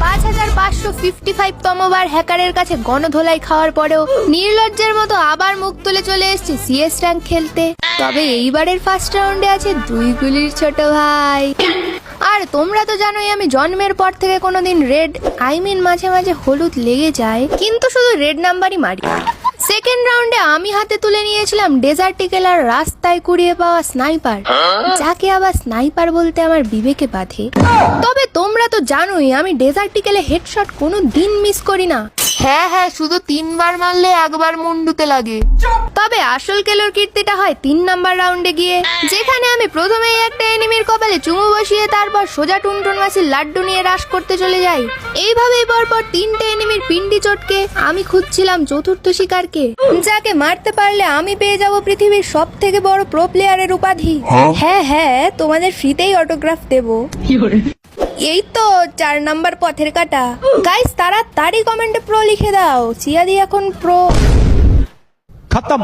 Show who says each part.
Speaker 1: 5555তম বার হ্যাকারের কাছে গণধোলাই খাওয়ার পরেও নির্লজ্জের মতো আবার মুখ তুলে চলে এসেছি সিএস র্যাঙ্ক খেলতে। তবে এইবারের ফার্স্ট রাউন্ডে আছে 2 গুলির ছোট ভাই। আর তোমরা তো জানোই আমি জন্মের পর থেকে কোনোদিন রেড মাঝে মাঝে হলুদ লেগে যায়, কিন্তু শুধু রেড নাম্বারই মারি। সেকেন্ড রাউন্ডে আমি হাতে তুলে নিয়েছিলাম ডেজার্ট ইগল আর রাস্তায় কুড়িয়ে পাওয়া স্নাইপার, যাকে আবার স্নাইপার বলতে আমার বিবেকে বাধে। তবে তোমরা তো জানোই আমি ডেজার্ট ইগলে হেডশট কোনো দিন মিস করি না।
Speaker 2: হ্যাঁ, শুধু 3 বার মারলে একবার মুন্ডুতে লাগে।
Speaker 1: তবে আসল কেলোর কীর্তিটা হয় 3 নাম্বার রাউন্ডে গিয়ে, যেখানে আমি প্রথমেই একটা এনিমির কপালে চুমু বসিয়ে তারপর সোজা টুনটুন মাসির লাড্ডু নিয়ে রাশ করতে চলে যাই। এইভাবেই পরপর 3টে এনিমির পিন্ডি চটকে আমি খুঁজছিলাম চতুর্থ শিকারকে, যাকে মারতে পারলে আমি পেয়ে যাব পৃথিবীর সব থেকে বড় প্রো প্লেয়ারের উপাধি। হ্যাঁ, তোমাদের ফ্রিতেই অটোগ্রাফ দেবো। এই তো 4 নাম্বার পথের কাটা। গাইস তাড়াতাড়ি কমেন্টে প্রো লিখে দাও, চিয়াদি এখন প্রো।
Speaker 3: खत्म।